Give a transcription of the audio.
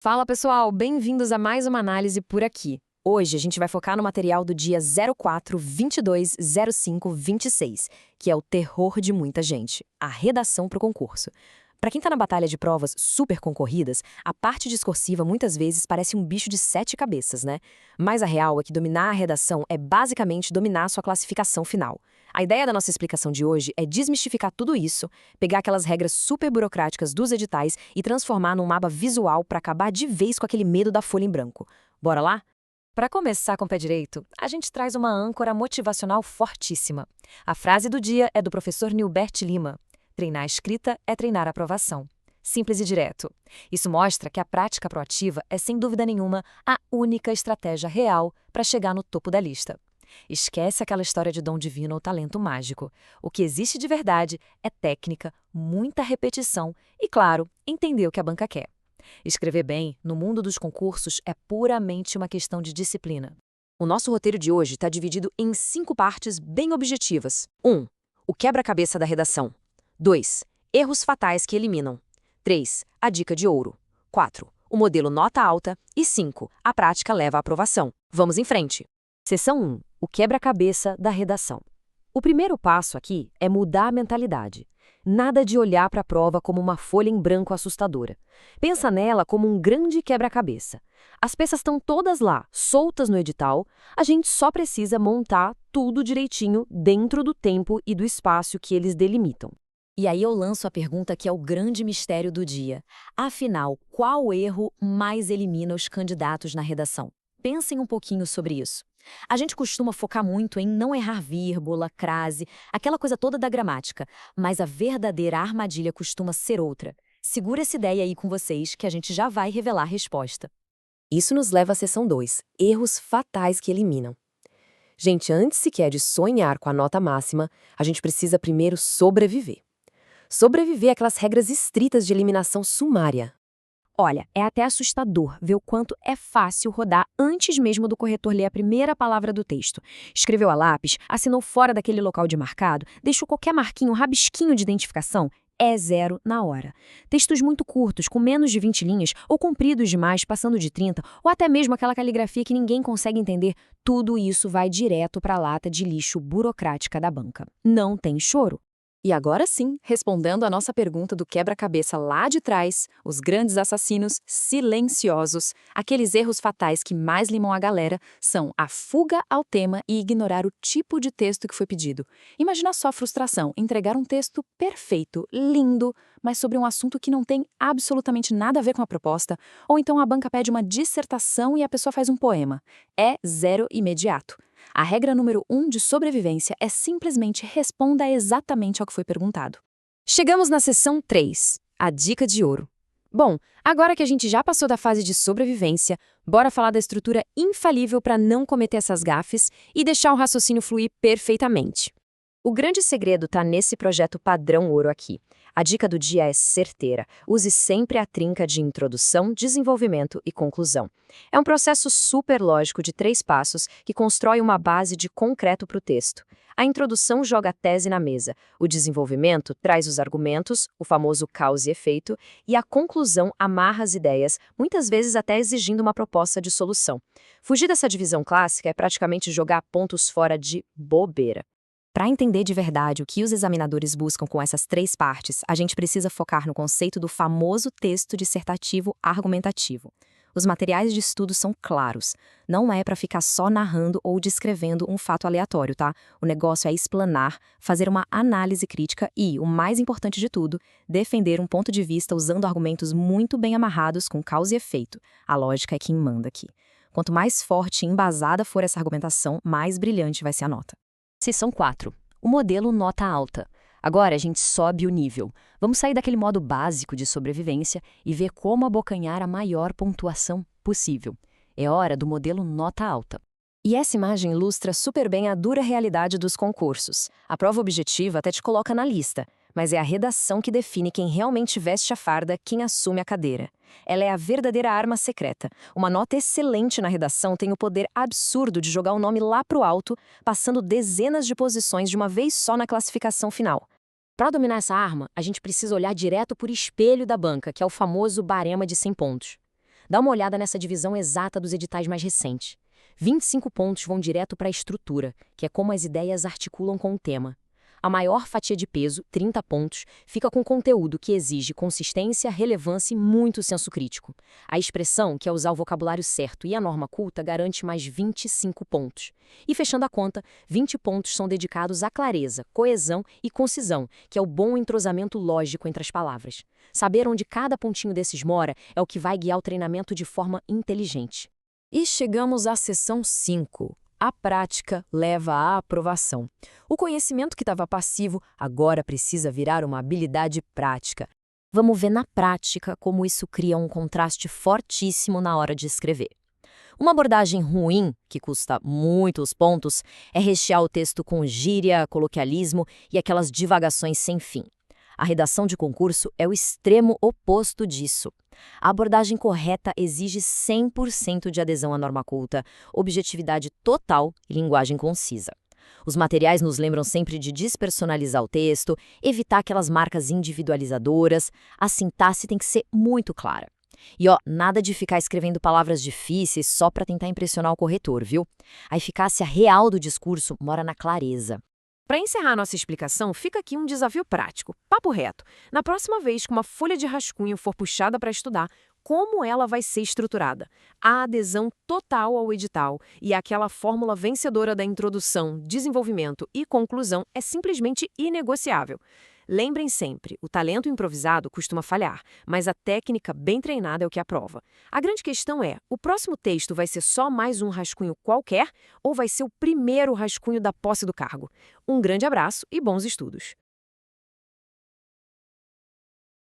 Fala pessoal, bem-vindos a mais uma análise por aqui. Hoje a gente vai focar no material do dia 04-22-05-26, que é o terror de muita gente, a redação para o concurso. Para quem está na batalha de provas super concorridas, a parte discursiva muitas vezes parece um bicho de 7 cabeças, né? Mas a real é que dominar a redação é basicamente dominar a sua classificação final. A ideia da nossa explicação de hoje é desmistificar tudo isso, pegar aquelas regras super burocráticas dos editais e transformar num mapa visual para acabar de vez com aquele medo da folha em branco. Bora lá? Para começar com o pé direito, a gente traz uma âncora motivacional fortíssima. A frase do dia é do professor Nilbert Lima. Treinar a escrita é treinar a aprovação. Simples e direto. Isso mostra que a prática proativa é, sem dúvida nenhuma, a única estratégia real para chegar no topo da lista. Esquece aquela história de dom divino ou talento mágico. O que existe de verdade é técnica, muita repetição e, claro, entender o que a banca quer. Escrever bem, no mundo dos concursos, é puramente uma questão de disciplina. O nosso roteiro de hoje está dividido em 5 partes bem objetivas. 1. O quebra-cabeça da redação. 2. Erros fatais que eliminam. 3. A dica de ouro. 4. O modelo nota alta. E 5. A prática leva à aprovação. Vamos em frente. Seção 1. O quebra-cabeça da redação. O primeiro passo aqui é mudar a mentalidade. Nada de olhar para a prova como uma folha em branco assustadora. Pensa nela como um grande quebra-cabeça. As peças estão todas lá, soltas no edital, a gente só precisa montar tudo direitinho dentro do tempo e do espaço que eles delimitam. E aí eu lanço a pergunta que é o grande mistério do dia. Afinal, qual erro mais elimina os candidatos na redação? Pensem um pouquinho sobre isso. A gente costuma focar muito em não errar vírgula, crase, aquela coisa toda da gramática, mas a verdadeira armadilha costuma ser outra. Segura essa ideia aí com vocês que a gente já vai revelar a resposta. Isso nos leva à seção 2, erros fatais que eliminam. Gente, antes sequer de sonhar com a nota máxima, a gente precisa primeiro sobreviver. Sobreviver àquelas regras estritas de eliminação sumária. Olha, é até assustador ver o quanto é fácil rodar antes mesmo do corretor ler a primeira palavra do texto. Escreveu a lápis, assinou fora daquele local de marcado, deixou qualquer marquinho, rabisquinho de identificação, é 0 na hora. Textos muito curtos, com menos de 20 linhas, ou compridos demais, passando de 30, ou até mesmo aquela caligrafia que ninguém consegue entender, tudo isso vai direto para a lata de lixo burocrática da banca. Não tem choro. E agora sim, respondendo a nossa pergunta do quebra-cabeça lá de trás, os grandes assassinos silenciosos, aqueles erros fatais que mais limam a galera, são a fuga ao tema e ignorar o tipo de texto que foi pedido. Imagina só a frustração, entregar um texto perfeito, lindo, mas sobre um assunto que não tem absolutamente nada a ver com a proposta, ou então a banca pede uma dissertação e a pessoa faz um poema. É 0 imediato. A regra número 1 de sobrevivência é simplesmente responda exatamente ao que foi perguntado. Chegamos na seção 3, a dica de ouro. Bom, agora que a gente já passou da fase de sobrevivência, bora falar da estrutura infalível para não cometer essas gafes e deixar o raciocínio fluir perfeitamente. O grande segredo está nesse projeto padrão ouro aqui. A dica do dia é certeira. Use sempre a trinca de introdução, desenvolvimento e conclusão. É um processo super lógico de 3 passos que constrói uma base de concreto para o texto. A introdução joga a tese na mesa, o desenvolvimento traz os argumentos, o famoso causa e efeito, e a conclusão amarra as ideias, muitas vezes até exigindo uma proposta de solução. Fugir dessa divisão clássica é praticamente jogar pontos fora de bobeira. Para entender de verdade o que os examinadores buscam com essas 3 partes, a gente precisa focar no conceito do famoso texto dissertativo argumentativo. Os materiais de estudo são claros. Não é para ficar só narrando ou descrevendo um fato aleatório, tá? O negócio é explanar, fazer uma análise crítica e, o mais importante de tudo, defender um ponto de vista usando argumentos muito bem amarrados com causa e efeito. A lógica é quem manda aqui. Quanto mais forte e embasada for essa argumentação, mais brilhante vai ser a nota. Seção 4. O modelo nota alta. Agora a gente sobe o nível. Vamos sair daquele modo básico de sobrevivência e ver como abocanhar a maior pontuação possível. É hora do modelo nota alta. E essa imagem ilustra super bem a dura realidade dos concursos. A prova objetiva até te coloca na lista, mas é a redação que define quem realmente veste a farda, quem assume a cadeira. Ela é a verdadeira arma secreta. Uma nota excelente na redação tem o poder absurdo de jogar o nome lá pro alto, passando dezenas de posições de uma vez só na classificação final. Para dominar essa arma, a gente precisa olhar direto por espelho da banca, que é o famoso barema de 100 pontos. Dá uma olhada nessa divisão exata dos editais mais recentes. 25 pontos vão direto para a estrutura, que é como as ideias articulam com o tema. A maior fatia de peso, 30 pontos, fica com conteúdo que exige consistência, relevância e muito senso crítico. A expressão, que é usar o vocabulário certo, e a norma culta garante mais 25 pontos. E fechando a conta, 20 pontos são dedicados à clareza, coesão e concisão, que é o bom entrosamento lógico entre as palavras. Saber onde cada pontinho desses mora é o que vai guiar o treinamento de forma inteligente. E chegamos à seção 5. A prática leva à aprovação. O conhecimento que estava passivo agora precisa virar uma habilidade prática. Vamos ver na prática como isso cria um contraste fortíssimo na hora de escrever. Uma abordagem ruim, que custa muitos pontos, é rechear o texto com gíria, coloquialismo e aquelas divagações sem fim. A redação de concurso é o extremo oposto disso. A abordagem correta exige 100% de adesão à norma culta, objetividade total e linguagem concisa. Os materiais nos lembram sempre de despersonalizar o texto, evitar aquelas marcas individualizadoras, a sintaxe tem que ser muito clara. E nada de ficar escrevendo palavras difíceis só para tentar impressionar o corretor, viu? A eficácia real do discurso mora na clareza. Para encerrar nossa explicação, fica aqui um desafio prático, papo reto. Na próxima vez que uma folha de rascunho for puxada para estudar, como ela vai ser estruturada? A adesão total ao edital e aquela fórmula vencedora da introdução, desenvolvimento e conclusão é simplesmente inegociável. Lembrem sempre, o talento improvisado costuma falhar, mas a técnica bem treinada é o que aprova. A grande questão é, o próximo texto vai ser só mais um rascunho qualquer ou vai ser o primeiro rascunho da posse do cargo? Um grande abraço e bons estudos!